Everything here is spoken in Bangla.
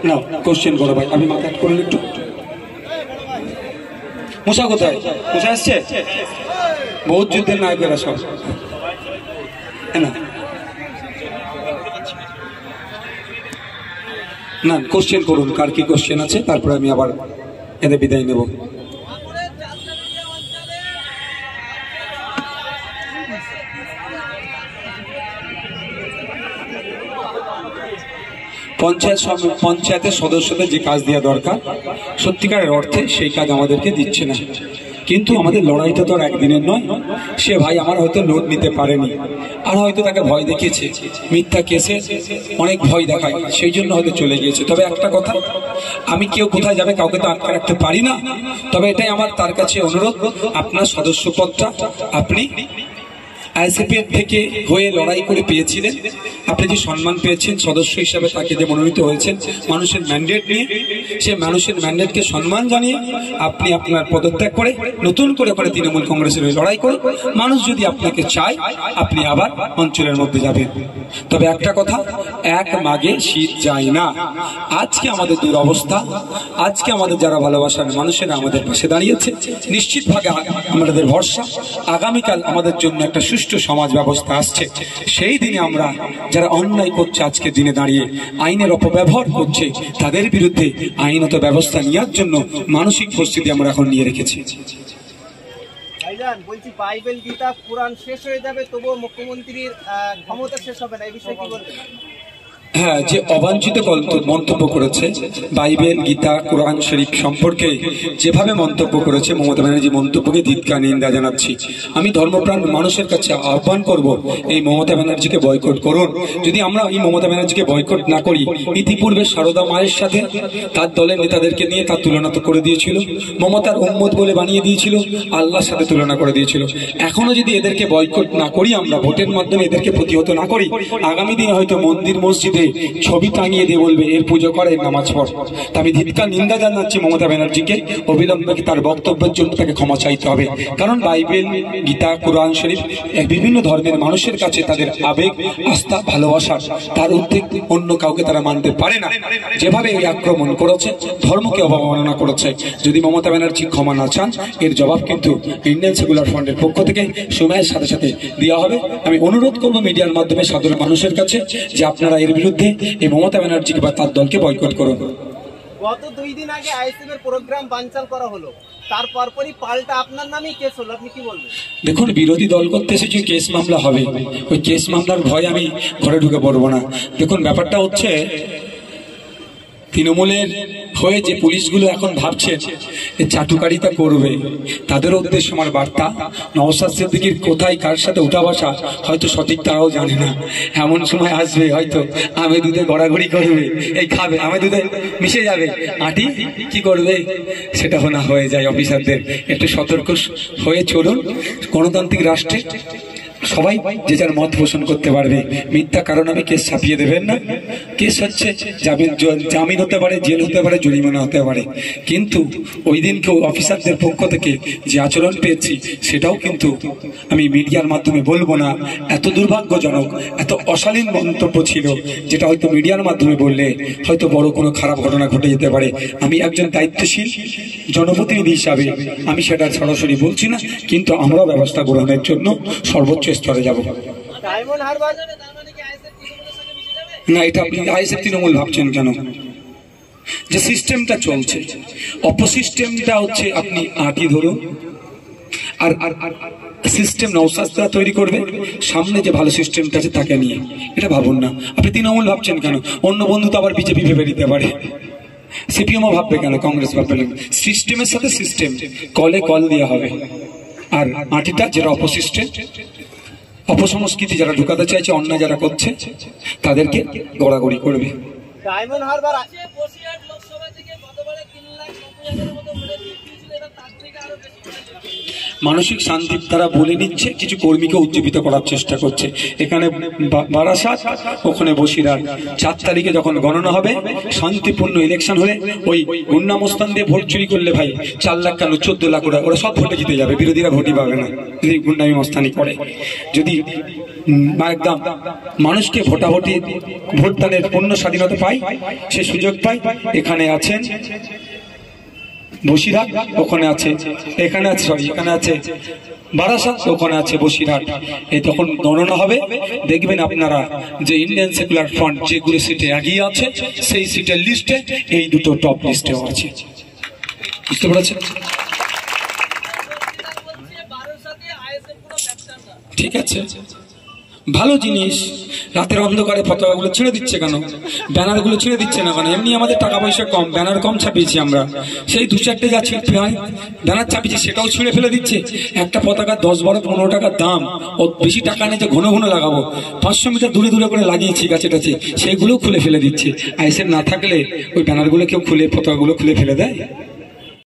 না কোশ্চেন করো ভাই, আমি মাথা করুন একটু। মুসা কোথায়? মুসা আসছে? বহুত যুদ্ধের নায়কেরা সব না। না কোশ্চেন করুন, কার কি কোশ্চেন আছে, তারপরে আমি আবার এদের বিদায় নেব। পঞ্চায়েতের সদস্যদের যে কাজ দেওয়া দরকার সত্যিকারের অর্থে সেই কাজ আমাদেরকে দিচ্ছে না। কিন্তু আমাদের লড়াইটা তো আর একদিনের নয়। সে ভাই আমার হয়তো লোড নিতে পারেনি, আর হয়তো তাকে ভয় দেখিয়েছে, মিথ্যা কেসে অনেক ভয় দেখায়, সেই জন্য হয়তো চলে গিয়েছে। তবে একটা কথা, আমি কেউ কোথায় যাবে কাউকে তো আটকে রাখতে পারি না। তবে এটাই আমার তার কাছে অনুরোধ, আপনার সদস্যপদটা আপনি আইএসএফ থেকে হয়ে লড়াই করে পেয়েছিলেন, আপনি যে সম্মান পেয়েছেন সদস্য হিসাবে, তাকে যে মনোনীত হয়েছেন মানুষের ম্যান্ডেট নিয়ে, সে মানুষের ম্যান্ডেটকে সম্মান জানিয়ে আপনি আপনার পদত্যাগ করে নতুন করে তৃণমূল কংগ্রেসের হয়ে লড়াই করুন। মানুষ যদি আপনাকে চায় আপনি আবার অঞ্চলের মধ্যে যাবেন। তবে একটা কথা, এক মাঘে শীত যায় না। আজকে আমাদের দুরবস্থা, আজকে আমাদের যারা ভালোবাসার মানুষেরা আমাদের পাশে দাঁড়িয়েছে, নিশ্চিতভাবে আমাদের ভরসা আগামীকাল আমাদের জন্য একটা সুষ্ঠু সমাজ ব্যবস্থা আসছে। সেই দিনে আমরা যারা অন্যায় করছে আজকে দিনে দাঁড়িয়ে আইনের অপব্যবহার করছে, তাদের বিরুদ্ধে আইনত ব্যবস্থা নেওয়ার জন্য মানসিক প্রস্তুতি আমরা এখন নিয়ে রেখেছি। বলছি বাইবেল গীতা কোরআন শেষ হয়ে যাবে, তবুও মুখ্যমন্ত্রীর ক্ষমতা শেষ হবে না, এই বিষয়ে কি বলবেন? হ্যাঁ, যে অবাঞ্ছিত মন্তব্য করেছে বাইবেল গীতা কোরআন শরীফ সম্পর্কে যেভাবে মন্তব্য করেছে মমতা ব্যানার্জি, মন্তব্যকে ধিক্কার নিন্দা জানাচ্ছি। আমি ধর্মপ্রাণ মানুষের কাছে আহ্বান করব, এই মমতা ব্যানার্জিকে বয়কট করুন। যদি আমরা এই মমতা ব্যানার্জিকে বয়কট না করি, ইতিপূর্বে সারদা মায়ের সাথে তার দলের নেতাদেরকে নিয়ে তার তুলনা তো করে দিয়েছিল, মমতার উম্মত বলে বানিয়ে দিয়েছিল, আল্লাহর সাথে তুলনা করে দিয়েছিল। এখনো যদি এদেরকে বয়কট না করি, আমরা ভোটের মাধ্যমে এদেরকে প্রতিহত না করি, আগামী দিনে হয়তো মন্দির মসজিদে ছবি টাঙিয়ে দিয়ে বলবে এর পুজো করে, নামাজ পড়। আমি ধিক্কার নিন্দা জানাচ্ছি মমতা ব্যানার্জিকে, অবিলম্বে তার বক্তব্যের জন্য তাকে ক্ষমা চাইতে হবে। কারণ বাইবেল গীতা কোরআন শরীফ বিভিন্ন ধর্মের মানুষের কাছে তাদের আবেগ, আস্থা, ভালোবাসা, তার উদ্বেগ অন্য কাউকে তারা মানতে পারে না। যেভাবে এই আক্রমণ করেছে, ধর্মকে অবমাননা করেছে, যদি মমতা ব্যানার্জি ক্ষমা না চান, এর জবাব কিন্তু ইন্ডিয়ান সেকুলার ফ্রন্টের পক্ষ থেকে সময়ের সাথে সাথে দেওয়া হবে। আমি অনুরোধ করবো মিডিয়ার মাধ্যমে সাধারণ মানুষের কাছে যে আপনারা এর বিরুদ্ধে এই মমতা ব্যানার্জিকে বা তার দলকে বয়কট করুন। গত 2 দিন আগে আইএসএফ এর প্রোগ্রাম বানচাল করা হলো, তারপরই পাল্টা আপনার নামেই কেস হলো, আপনি কি বলবেন? দেখুন, বিরোধী দল করতে এসেছি, কেস মামলা হবে, ওই কেস মামলার ভয়ে আমি ঘরে ঢুকে পড়বো না। দেখুন, ব্যাপারটা হচ্ছে তৃণমূলের হয়ে যে পুলিশগুলো এখন ভাবছে চাটুকারিতা করবে, তাদের উদ্দেশ্যে আমার বার্তা, নওশাদ সিদ্দিকীর কোথায় কার সাথে উঠা বসা হয়তো সঠিক তারাও জানে না। এমন সময় আসবে হয়তো আমে দুধে গড়াগড়ি করবে, এই খাবে, আমে দুধে মিশে যাবে, আটি কি করবে সেটা না হয়ে যায়। অফিসারদের একটু সতর্ক হয়ে চলুন। গণতান্ত্রিক রাষ্ট্রে সবাই যে যার মত পোষণ করতে পারবে, মিথ্যা কারণ আমি কেস ছাপিয়ে দেবেন না। কেস হচ্ছে জামিন হতে পারে, জেল হতে পারে, জরিমানা হতে পারে, কিন্তু ওই দিনকেও অফিসারদের পক্ষ থেকে যে আচরণ পেয়েছি সেটাও কিন্তু আমি মিডিয়ার মাধ্যমে বলবো না। এত দুর্ভাগ্যজনক, এত অশালীন মন্তব্য ছিল, যেটা হয়তো মিডিয়ার মাধ্যমে বললে হয়তো বড় কোনো খারাপ ঘটনা ঘটে যেতে পারে। আমি একজন দায়িত্বশীল জনপ্রতিনিধি হিসাবে আমি সেটা সরাসরি বলছি না, কিন্তু আমরাও ব্যবস্থা গ্রহণের জন্য সর্বোচ্চ স্তরে যাব না। এটা আপনি আইএসএফ তৃণমূল ভাবছেন কেন? যে সিস্টেমটা চলছে, অপসিস্টেমটা হচ্ছে আপনি আঁটি ধরুন, আর সিস্টেম নওশাদরা তৈরি করবে, সামনে যে ভালো সিস্টেমটা আছে তাকে নিয়ে, এটা ভাবুন না। আপনি তৃণমূল ভাবছেন কেন? অন্য বন্ধু তো আবার বিজেপি ভেবে দিতে পারে, সিপিএমও ভাববে কেন, কংগ্রেস ভাববে কেন? সিস্টেমের সাথে সিস্টেম, কলে কল দেওয়া হবে। আর আঁটিটা যেটা অপসিস্টেম, অপসংস্কৃতি যারা ঢুকাতে চাইছে, অন্যায় যারা করছে তাদেরকে গড়াগড়ি করবে। ডায়মন্ড হারবার মানসিক শান্তি তারা বলে নিচ্ছে, কিছু কর্মীকে উজ্জীবিত করার চেষ্টা করছে। এখানে বারাসাত, ওখানে বসিরহাট। 4 তারিখে যখন গণনা হবে, শান্তিপূর্ণ ইলেকশন হলে ওই গুন্ডামস্তান দিয়ে ভোট চুরি করলে ভাই 4 লাখ কেন 14 লাখ ওরা সব ভোটে জিতে যাবে, বিরোধীরা ভোটই পাবে না যদি গুন্ডামি মস্তানি করে। যদি একদম মানুষকে ভোটাভুটি ভোটদানের পূর্ণ স্বাধীনতা পাই, সে সুযোগ পাই। এখানে আছেন বসিরহাট, ওখানে আছে, এখানে আছে, সরি এখানে আছে বারাসাত, ওখানে আছে বসিরহাট। এই তখন গণনা হবে, দেখবেন আপনারা যে ইন্ডিয়ান সেকুলার ফ্রন্ট যেগুলো সিটে এগিয়ে আছে সেই সিটের লিস্টে এই দুটো টপ লিস্টেও আছে। বুঝতে পেরেছেন? ঠিক আছে, ভালো জিনিস। রাতের অন্ধকারে পতাকাগুলো ছেড়ে দিচ্ছে কেন, ব্যানারগুলো ছেড়ে দিচ্ছে না কেন? এমনি আমাদের টাকা পয়সা কম, ব্যানার কম ছাপিয়েছি আমরা, সেই 2-4টে যা ব্যানার ছাপিয়েছি সেটাও ছিঁড়ে ফেলে দিচ্ছে। একটা পতাকা 10-12-15 টাকার দাম, ও বেশি টাকা নেই যে ঘন ঘন লাগাবো, 500 মিটার দূরে দূরে করে লাগিয়েছি গাছে টাছে, সেইগুলোও খুলে ফেলে দিচ্ছে। আইএসএফ না থাকলে ওই ব্যানারগুলো কেউ খুলে, পতাকাগুলো খুলে ফেলে দেয়?